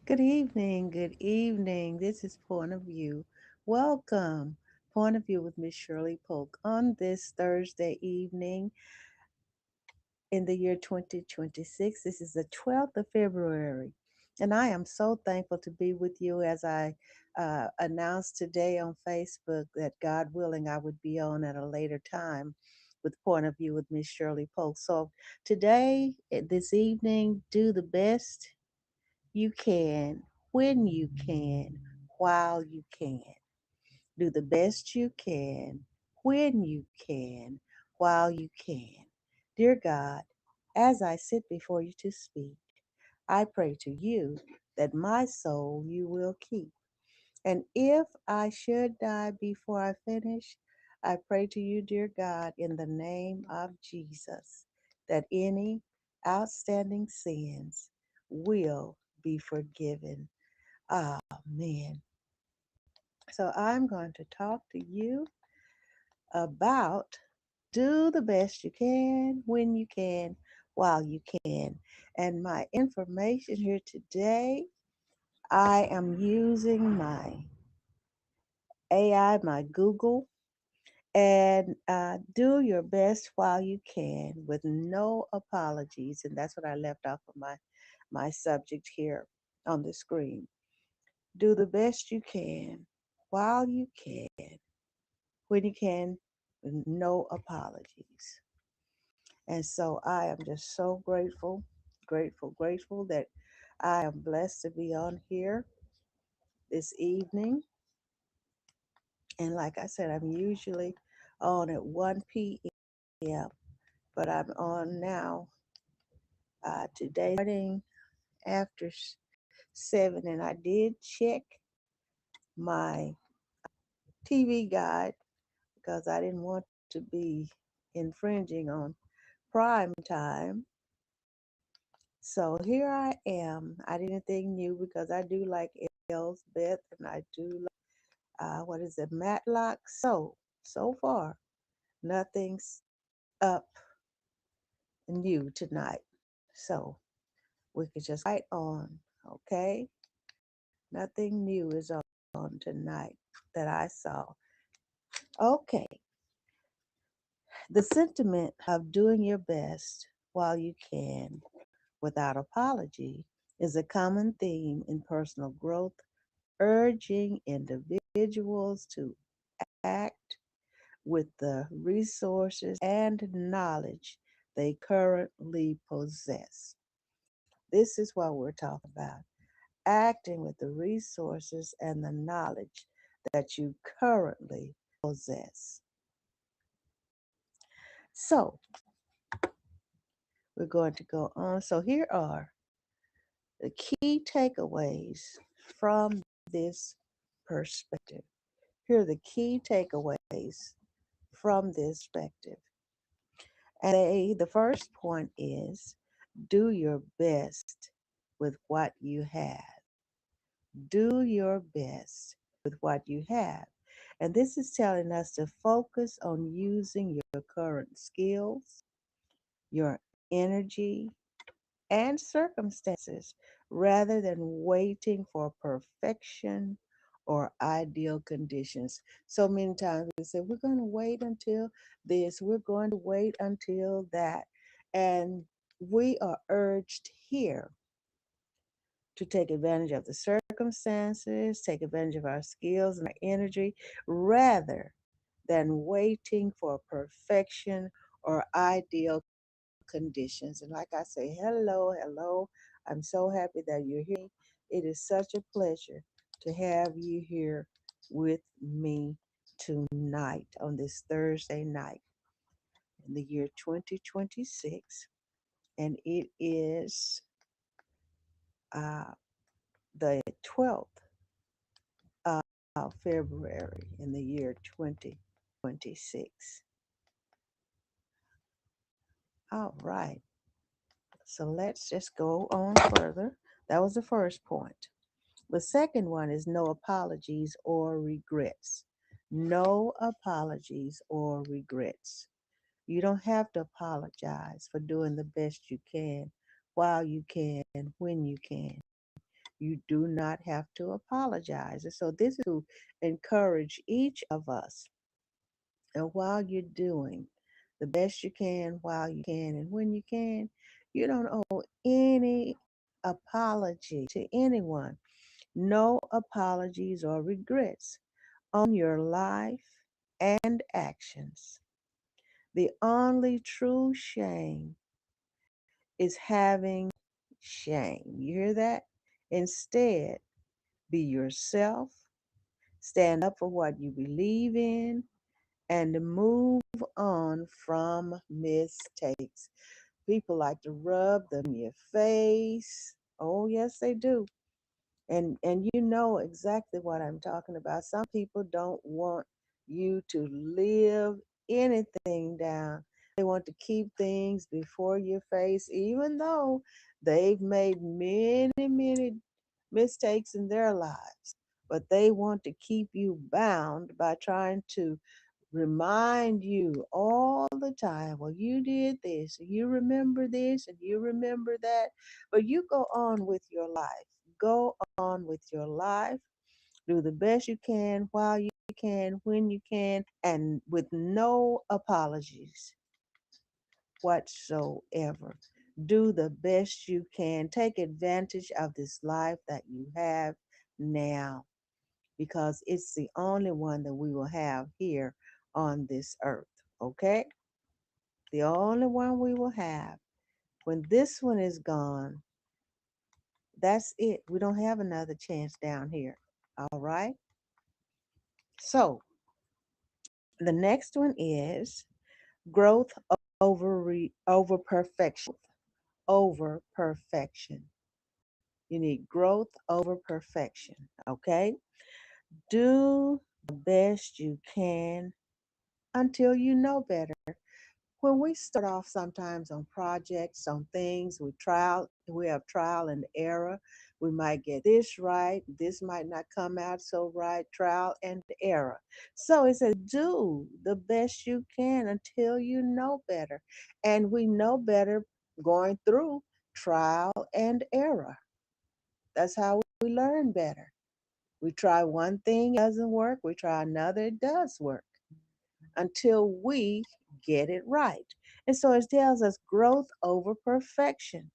Good evening. Good evening. This is Point of View. Welcome. Point of View with Miss Shirley Polk on this Thursday evening in the year 2026. This is the 12th of February. And I am so thankful to be with you as I announced today on Facebook that God willing, I would be on at a later time with Point of View with Miss Shirley Polk. So today, this evening, do the best you can, when you can, while you can. Do the best you can, when you can, while you can. Dear God, as I sit before you to speak, I pray to you that my soul you will keep. And if I should die before I finish, I pray to you, dear God, in the name of Jesus, that any outstanding sins will be forgiven. Amen. So I'm going to talk to you about do the best you can, when you can, while you can. And my information here today, I am using my AI, my Google, and do your best while you can with no apologies. And that's what I left off of my subject here on the screen. Do the best you can while you can, when you can, with no apologies. And so I am just so grateful, grateful, grateful that I am blessed to be on here this evening. And like I said, I'm usually on at 1 p.m., but I'm on now today morning after 7. And I did check my TV guide because I didn't want to be infringing on prime time. So here I am. I didn't think new because I do like Elsbeth and I do like what is it, Matlock. So far, nothing's up new tonight. So we could just right on, okay? Nothing new is on tonight that I saw. Okay, the sentiment of doing your best while you can without apology is a common theme in personal growth, urging individuals to act with the resources and knowledge they currently possess. This is what we're talking about, acting with the resources and the knowledge that you currently possess. So, we're going to go on. So, here are the key takeaways from this perspective. Here are the key takeaways from this perspective. And the first point is do your best with what you have. Do your best with what you have. And this is telling us to focus on using your current skills, your energy, and circumstances rather than waiting for perfection or ideal conditions. So many times we say, we're going to wait until this, we're going to wait until that. And we are urged here to take advantage of the circumstances, take advantage of our skills and our energy, rather than waiting for perfection or ideal conditions. And like I say, hello, hello. I'm so happy that you're here. It is such a pleasure to have you here with me tonight on this Thursday night in the year 2026. And it is uh, the 12th of February in the year 2026. All right. So let's just go on further. That was the first point. The second one is no apologies or regrets. No apologies or regrets. You don't have to apologize for doing the best you can, while you can, when you can. You do not have to apologize. And so this is to encourage each of us. And while you're doing the best you can, while you can, and when you can, you don't owe any apology to anyone. No apologies or regrets on your life and actions. The only true shame is having shame. You hear that? Instead, be yourself, stand up for what you believe in, and move on from mistakes. People like to rub them in your face. Oh, yes, they do. And you know exactly what I'm talking about. Some people don't want you to live anything down. They want to keep things before your face, even though they've made many, many mistakes in their lives. But they want to keep you bound by trying to remind you all the time, well, you did this, and you remember this, and you remember that. But you go on with your life. Go on with your life. Do the best you can while you can, when you can, and with no apologies whatsoever. Do the best you can. Take advantage of this life that you have now, because it's the only one that we will have here on this earth. Okay? The only one we will have. When this one is gone, that's it. We don't have another chance down here. All right? So, the next one is growth over perfection. Over perfection. You need growth over perfection. Okay? Do the best you can until you know better. When we start off sometimes on projects, on things, we have trial and error. We might get this right, this might not come out so right, trial and error. So it says, do the best you can until you know better. And we know better going through trial and error. That's how we learn better. We try one thing, it doesn't work. We try another, it does work until we get it right. And so it tells us growth over perfection.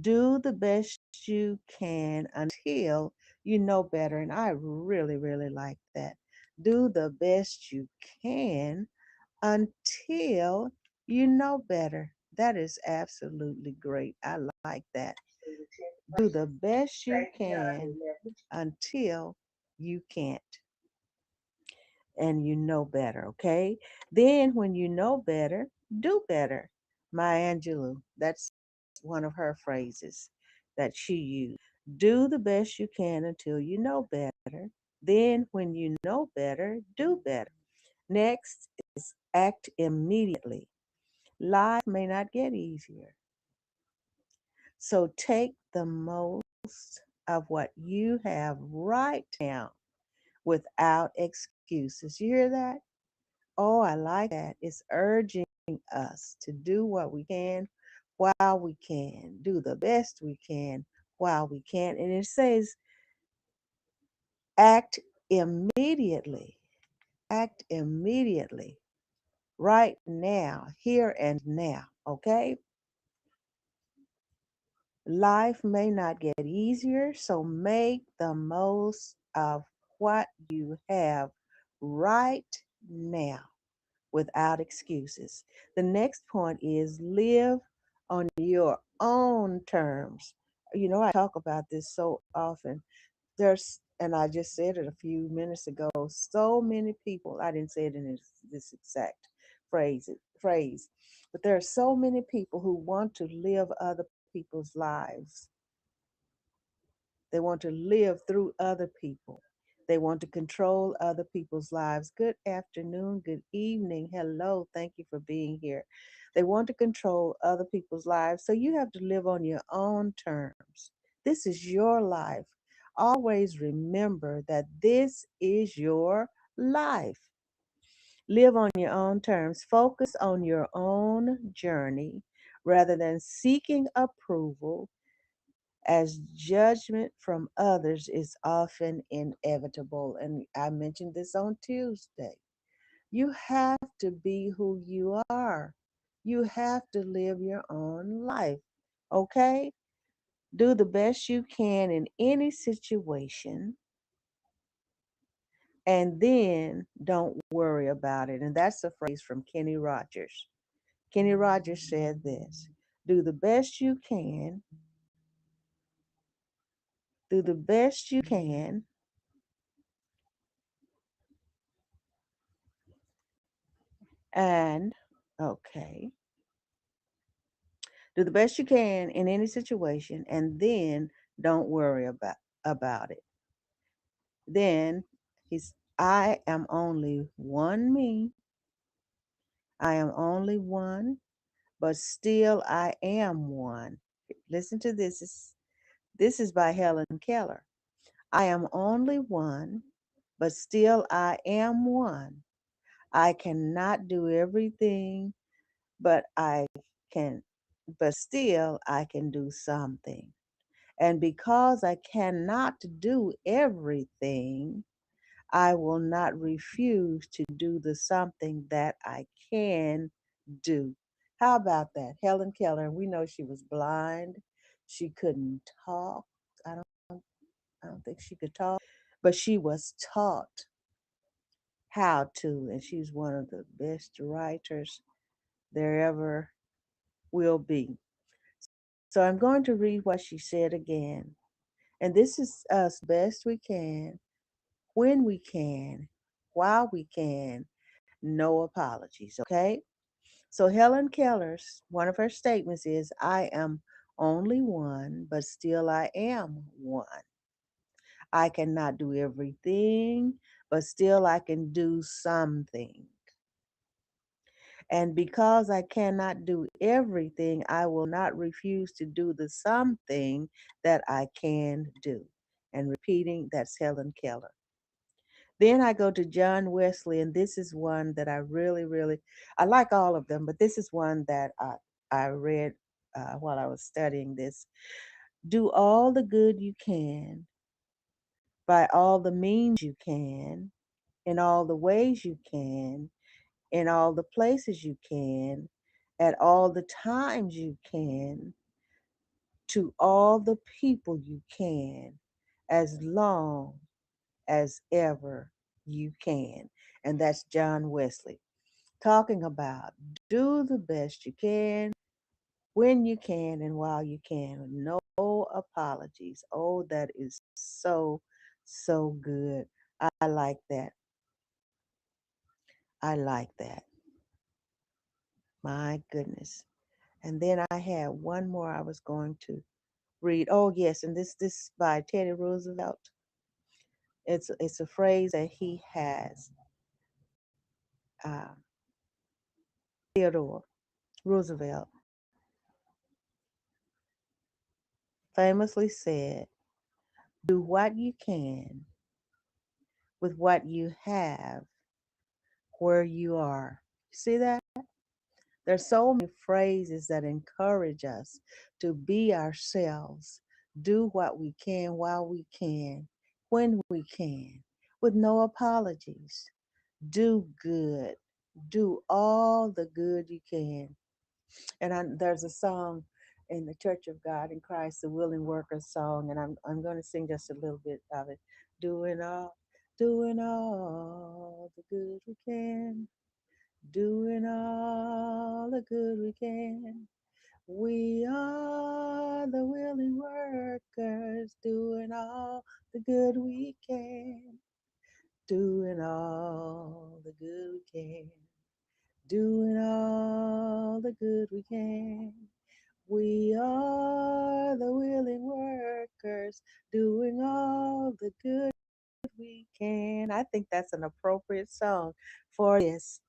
Do the best you can until you know better. And I really, really like that. Do the best you can until you know better. That is absolutely great. I like that. Do the best you can until you can't and you know better, okay? Then when you know better, do better. Maya Angelou, that's one of her phrases that she used. Do the best you can until you know better. Then when you know better, do better. Next is act immediately. Life may not get easier. So take the most of what you have right now without excuses. You hear that? Oh, I like that. It's urging us to do what we can while we can, do the best we can while we can. And it says, act immediately, act immediately, right now, here and now, okay? Life may not get easier, so make the most of what you have right now without excuses. The next point is live on your own terms. You know, I talk about this so often. And I just said it a few minutes ago, so many people, I didn't say it in this exact phrase, but there are so many people who want to live other people's lives. They want to live through other people. They want to control other people's lives. Good afternoon, good evening, hello, thank you for being here. They want to control other people's lives, so you have to live on your own terms. This is your life. Always remember that this is your life. Live on your own terms. Focus on your own journey rather than seeking approval as judgment from others is often inevitable. And I mentioned this on Tuesday. You have to be who you are. You have to live your own life. Okay? Do the best you can in any situation, and then don't worry about it. And that's a phrase from Kenny Rogers. Kenny Rogers said this: do the best you can, do the best you can, and okay, do the best you can in any situation, and then don't worry about it. Then I am only one me. I am only one, but still I am one. Listen to this. This is by Helen Keller. I am only one, but still I am one. I cannot do everything, but I can, but still I can do something. And because I cannot do everything, I will not refuse to do the something that I can do. How about that? Helen Keller, we know she was blind. She couldn't talk. I don't I don't think she could talk, but she was taught how to, and she's one of the best writers there ever will be. So I'm going to read what she said again. And this is us best we can, when we can, while we can, no apologies, okay? So Helen Keller's, one of her statements is, I am only one, but still I am one. I cannot do everything, but still I can do something. And because I cannot do everything, I will not refuse to do the something that I can do. And repeating, that's Helen Keller. Then I go to John Wesley, and this is one that I really, really, I like all of them, but this is one that I read while I was studying this. Do all the good you can by all the means you can, in all the ways you can, in all the places you can, at all the times you can, to all the people you can, as long as ever you can. And that's John Wesley talking about do the best you can, when you can, and while you can. No apologies. Oh, that is so, so good. I like that. I like that. My goodness. And then I had one more I was going to read. Oh yes, and this by Teddy Roosevelt. It's a phrase that he has. Uh, Theodore Roosevelt famously said, "Do what you can with what you have where you are." See that? There's so many phrases that encourage us to be ourselves, do what we can while we can, when we can, with no apologies. Do good. Do all the good you can. And there's a song in the Church of God in Christ, the Willing Workers song, and I'm going to sing just a little bit of it. Doing doing all the good we can, doing all the good we can. We are the willing workers, doing all the good we can, doing all the good we can, doing all the good we can. We are the willing workers, doing all the good we can. I think that's an appropriate song for this.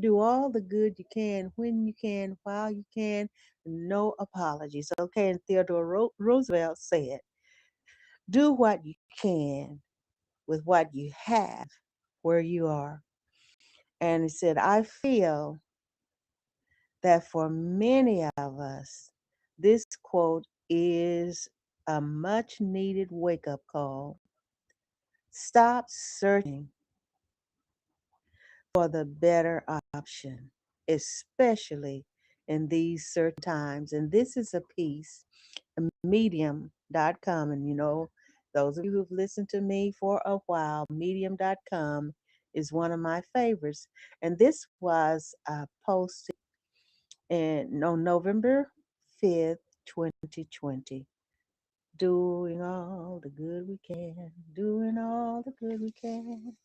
Do all the good you can, when you can, while you can, no apologies. Okay, and Theodore Roosevelt said, do what you can with what you have where you are. And he said, I feel that for many of us, this quote is a much needed wake up call. Stop searching for the better option, especially in these certain times. And this is a piece, medium.com. And those of you who've listened to me for a while, medium.com is one of my favorites. And this was posted on November 5th, 2020. Doing all the good we can, doing all the good we can.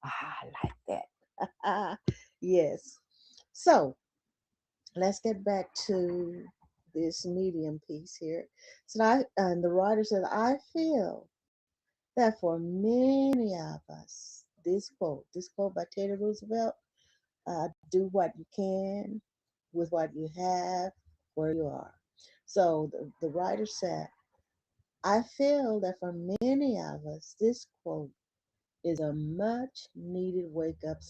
I like that. Yes. So let's get back to this medium piece here. So and the writer says, I feel that for many of us, this quote by Teddy Roosevelt, do what you can with what you have where you are. So the writer said, I feel that for many of us, this quote is a much needed wake up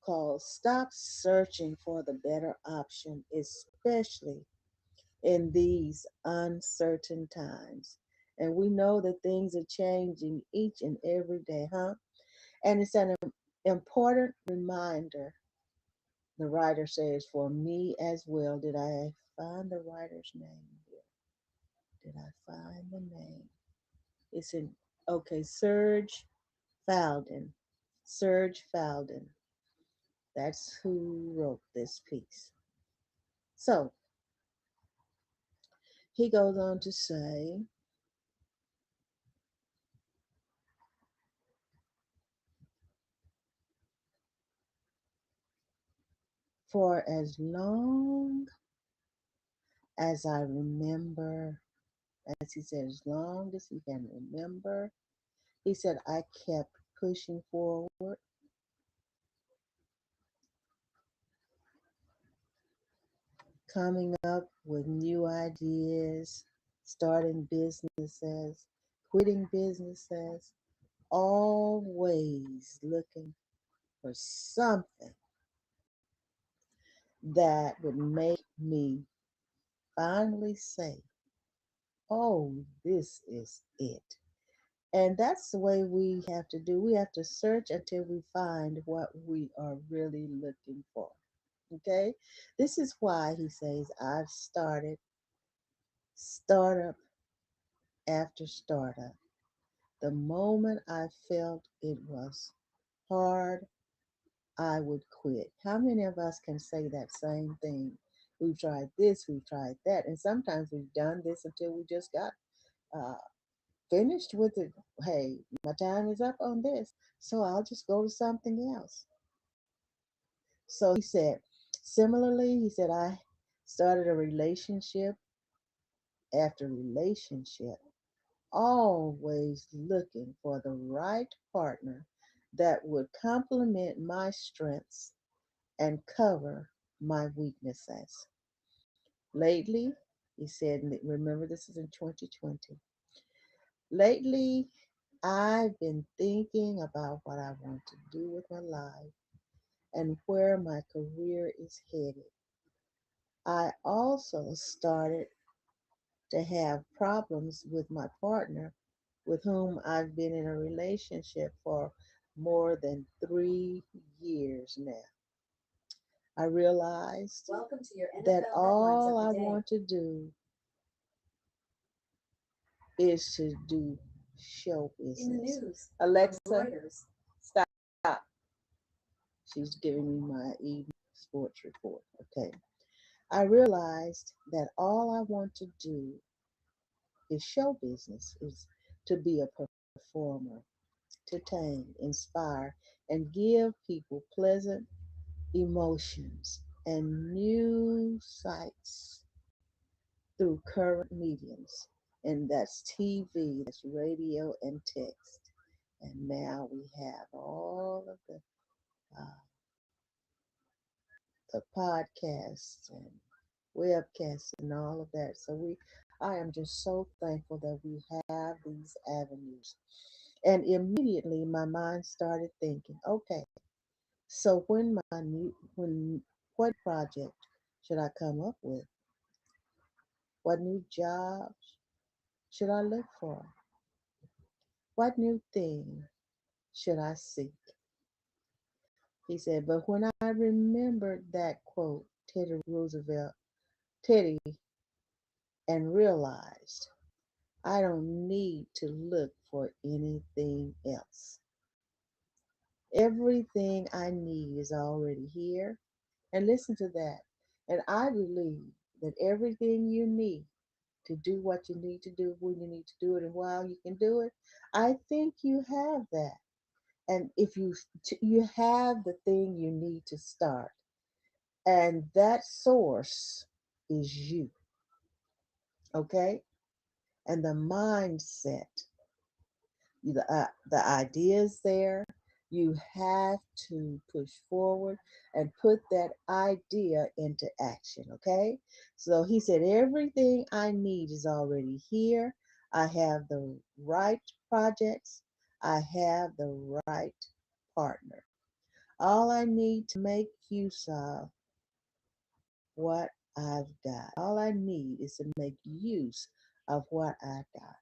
call. Stop searching for the better option, especially in these uncertain times. And we know that things are changing each and every day, huh? And it's an important reminder, the writer says, for me as well. Did I find the writer's name here? Did I find the name? It's in, okay, Falden. Serge Falden. That's who wrote this piece. So he goes on to say, for as long as I remember, as he said, as long as he can remember, he said, I kept pushing forward, coming up with new ideas, starting businesses, quitting businesses, always looking for something that would make me finally say, oh, this is it. And that's the way we have to do. We have to search until we find what we are really looking for. Okay? This is why he says, I've started startup after startup. The moment I felt it was hard, I would quit. How many of us can say that same thing? We've tried this, we've tried that, and sometimes we've done this until we just got uh, finished with it. Hey, my time is up on this, so I'll just go to something else. So he said, similarly, he said, I started a relationship after relationship, always looking for the right partner that would complement my strengths and cover my weaknesses. Lately, he said, remember this is in 2020. Lately, I've been thinking about what I want to do with my life and where my career is headed. I also started to have problems with my partner with whom I've been in a relationship for more than 3 years now. I realized that all I want to do is to do show business. Alexa, stop. She's giving me my evening sports report. Okay. I realized that all I want to do is show business, is to be a performer, to entertain, inspire, and give people pleasant emotions and new sights through current mediums. And that's TV, that's radio and text. And now we have all of uh, the podcasts and webcasts and all of that. So I am just so thankful that we have these avenues. And immediately my mind started thinking, okay, so when what project should I come up with? What new jobs should I look for? What new thing should I seek? He said, but when I remembered that quote, Teddy, and realized I don't need to look for anything else. Everything I need is already here. And listen to that. And I believe that everything you need to do what you need to do when you need to do it and while you can do it, I think you have that. And if you have the thing you need to start, and that source is you, okay? And the mindset, the ideas there, you have to push forward and put that idea into action, okay? So he said, everything I need is already here. I have the right projects. I have the right partner. All I need to make use of what I've got. All I need is to make use of what I've got.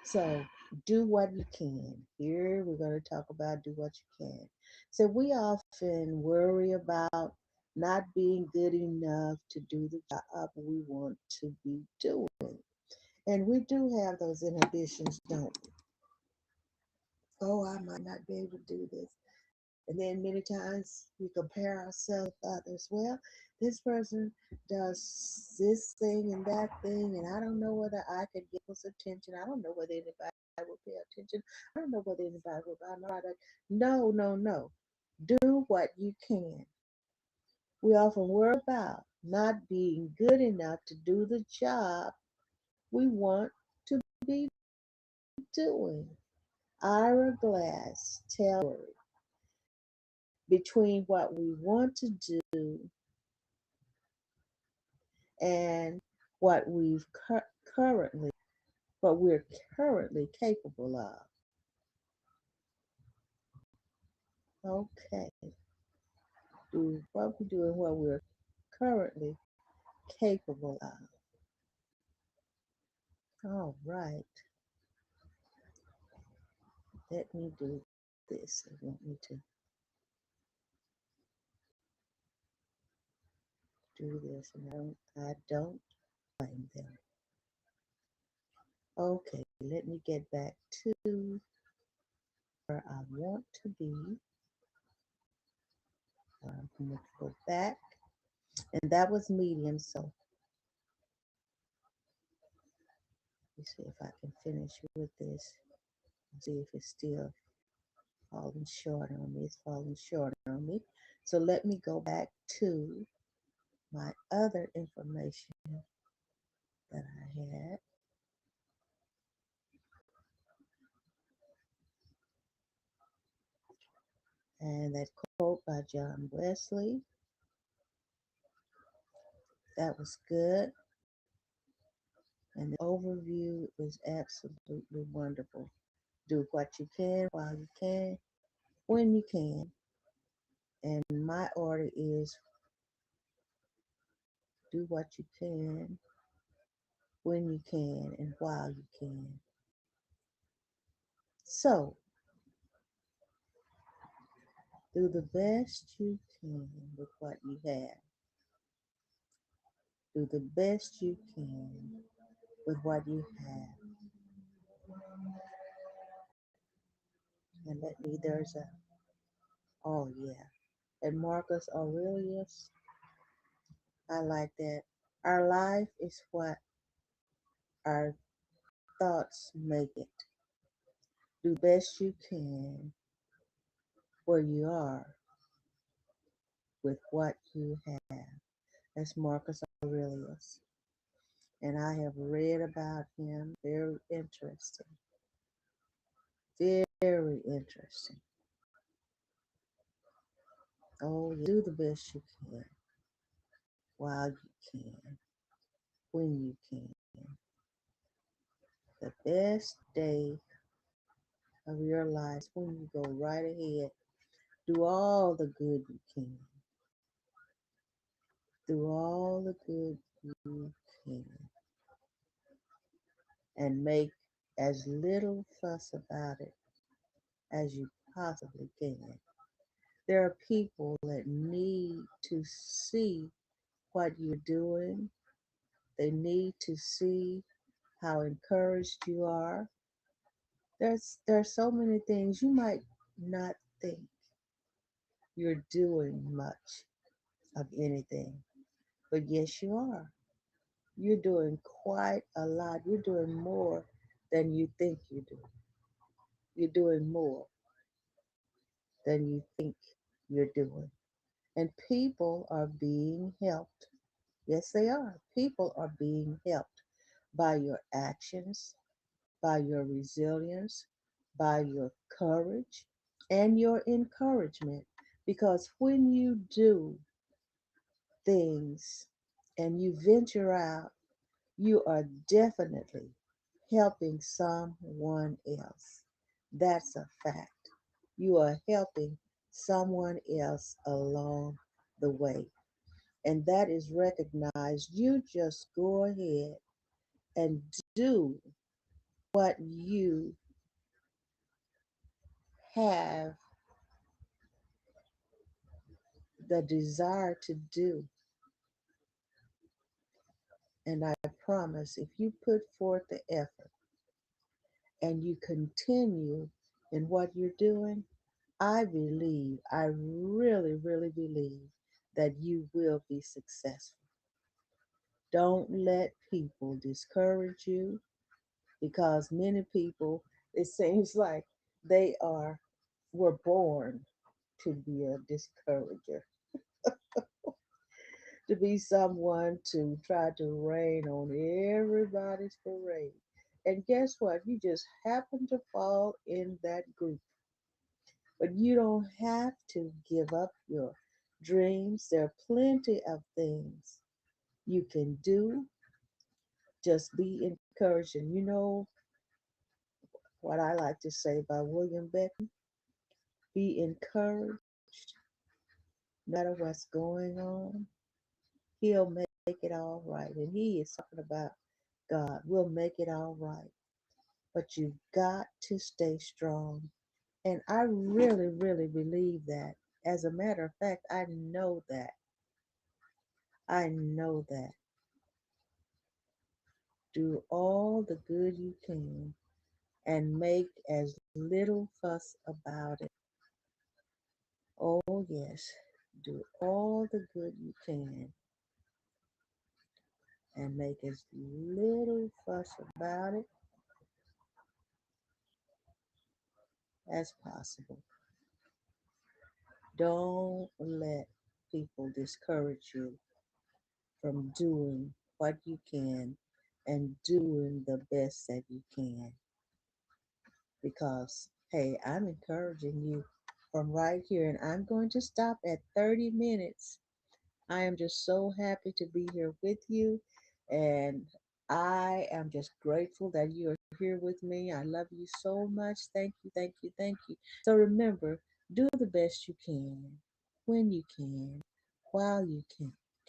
So do what you can. Here we're going to talk about do what you can. So we often worry about not being good enough to do the job we want to be doing. And we do have those inhibitions, don't we? Oh, I might not be able to do this. And then many times we compare ourselves with others. Well, this person does this thing and that thing, and I don't know whether I could get his attention. I don't know whether anybody will pay attention. I don't know whether anybody will buy my product. No, no, no. Do what you can. We often worry about not being good enough to do the job we want to be doing. Ira Glass tells between what we want to do and what currently what we're currently capable of. Okay, do what we do and what we're currently capable of. All right, let me do this. I want me to do this, and I don't blame them. Okay, let me get back to where I want to be. I'm going to go back, and that was medium. So let me see if I can finish with this. See if it's still falling short on me. It's falling short on me. So let me go back to my other information that I had. And that quote by John Wesley, that was good. And the overview is absolutely wonderful. Do what you can while you can, when you can. And my order is do what you can, when you can, and while you can. So do the best you can with what you have. Do the best you can with what you have. And let me, there's a, oh yeah. And Marcus Aurelius, I like that. Our life is what our thoughts make it. Do the best you can where you are with what you have. That's Marcus Aurelius. And I have read about him. Very interesting. Very interesting. Oh, do the best you can while you can, when you can. The best day of your life when you go right ahead. Do all the good you can. Do all the good you can. and make as little fuss about it as you possibly can. There are people that need to see what you're doing. They need to see how encouraged you are. There's so many things you might not think you're doing much of anything, but yes, you are. You're doing quite a lot. You're doing more than you think you do. You're doing more than you think you're doing. And people are being helped. Yes, they are. People are being helped by your actions, by your resilience, by your courage, and your encouragement. Because when you do things and you venture out, you are definitely helping someone else. That's a fact. You are helping someone else along the way. And that is recognized. You just go ahead and do what you have the desire to do. And I promise if you put forth the effort and you continue in what you're doing, I believe, I really, really believe that you will be successful. Don't let people discourage you because many people, it seems like they were born to be a discourager, to be someone to try to rain on everybody's parade. And guess what? You just happen to fall in that group. But you don't have to give up your dreams. There are plenty of things you can do. Just be encouraged. And you know what I like to say by William Beckton? Be encouraged no matter what's going on. He'll make it all right. And he is talking about God will make it all right. But you've got to stay strong. And I really, really believe that. As a matter of fact, I know that. I know that. Do all the good you can and make as little fuss about it. Oh, yes. Do all the good you can and make as little fuss about it as possible. Don't let people discourage you from doing what you can and doing the best that you can. Because, hey, I'm encouraging you from right here, and I'm going to stop at 30 minutes. I am just so happy to be here with you, and I am just grateful that you are here with me. I love you so much. Thank you, thank you, thank you. So remember, do the best you can, when you can, while you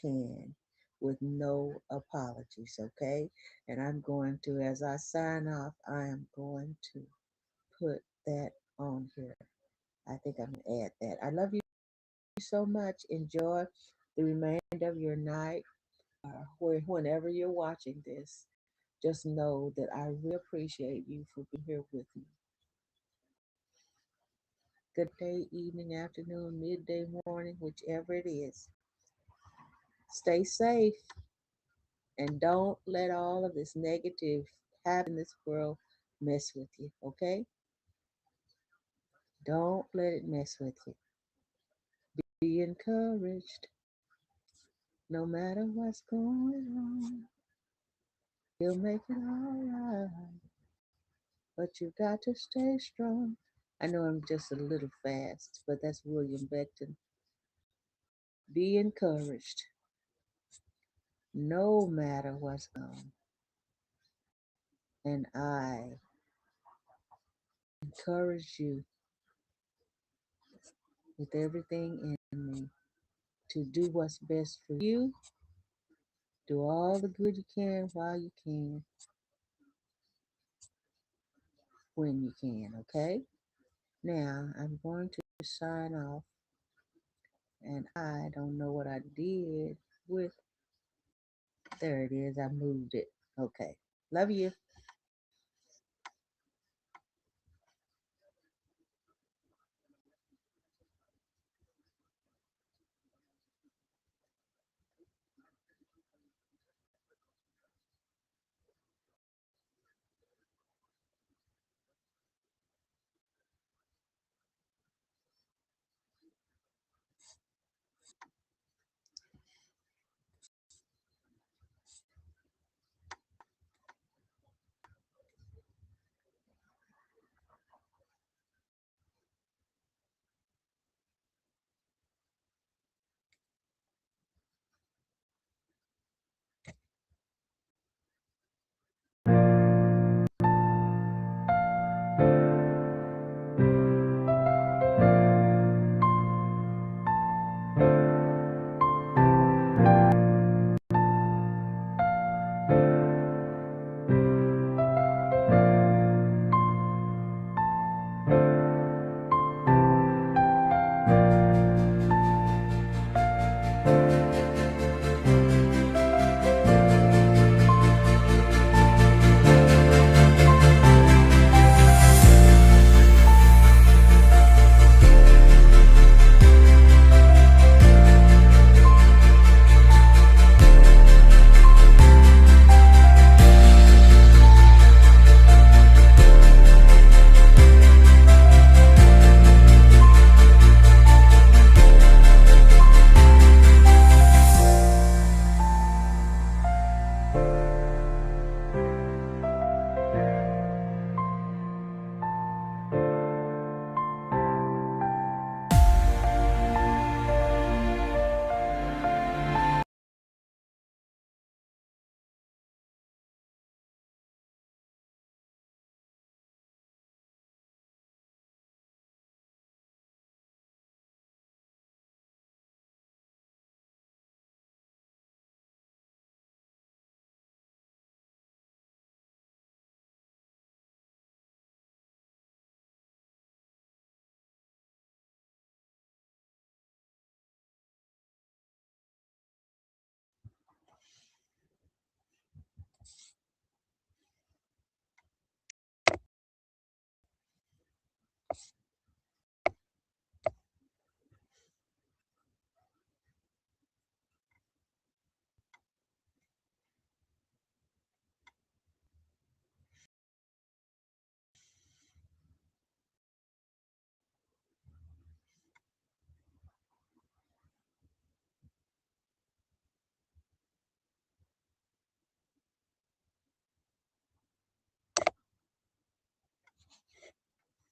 can with no apologies, okay? And I'm going to, as I sign off, I am going to put that on here. I think I'm gonna add that. I love you so much. Enjoy the remainder of your night, whenever you're watching this. Just know that I really appreciate you for being here with me. Good day, evening, afternoon, midday, morning, whichever it is. Stay safe and don't let all of this negative happen in this world mess with you, okay? Don't let it mess with you. Be encouraged. No matter what's going on, you'll make it all right. But you got to stay strong. I know I'm just a little fast, but that's William Beckton. Be encouraged. No matter what's going on. And I encourage you with everything in me to do what's best for you. Do all the good you can while you can. when you can, okay? Now I'm going to sign off, and I don't know what I did with, there it is, I moved it. Okay. Love you.